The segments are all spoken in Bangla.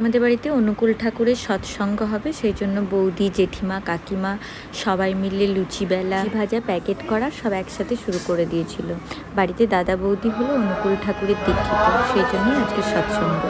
আমাদের বাড়িতে অনুকূল ঠাকুরের সৎসঙ্গ হবে, সেই জন্য বৌদি, জেঠিমা, কাকিমা সবাই মিলে লুচি বেলা, ভাজা, প্যাকেট করা সব একসাথে শুরু করে দিয়েছিল। বাড়িতে দাদা বৌদি হলো অনুকূল ঠাকুরের দীক্ষিত, সেই জন্যই আজকে সৎসঙ্গ।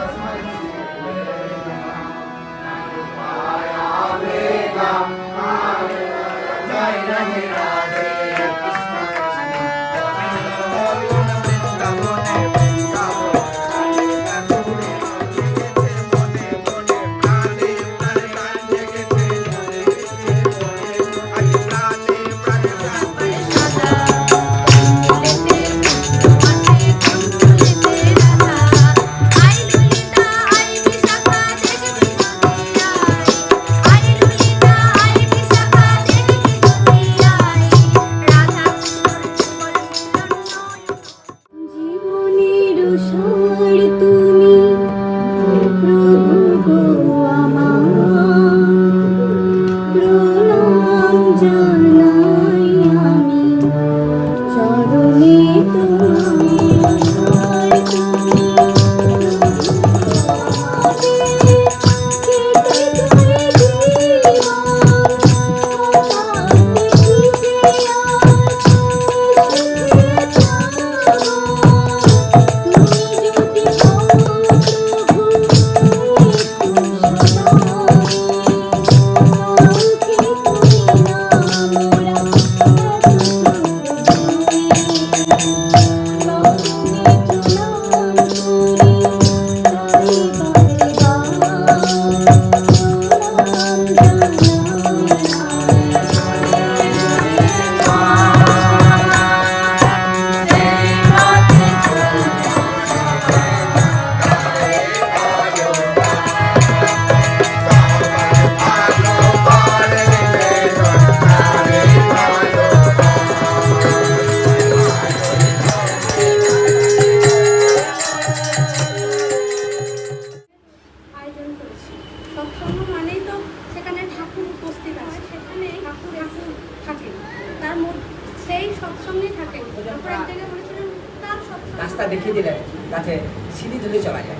রাস্তা দেখিয়ে দিলেন যাতে সিঁড়ি ধরে চলা যায়।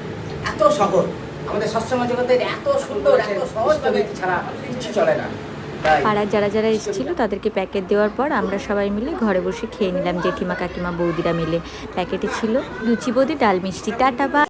এত সহজ আমাদের সৎসঙ্গ জগতের, এত সুন্দর, এত সহজভাবে ছাড়া কিছু চলে না। পাড়ার যারা যারা এসেছিল তাদেরকে প্যাকেট দেওয়ার পর আমরা সবাই মিলে ঘরে বসে খেয়ে নিলাম, জেঠিমা, কাকিমা, বৌদিরা মিলে। প্যাকেটে ছিল লুচি, বৌদি, ডাল, মিষ্টি। টাটা বা।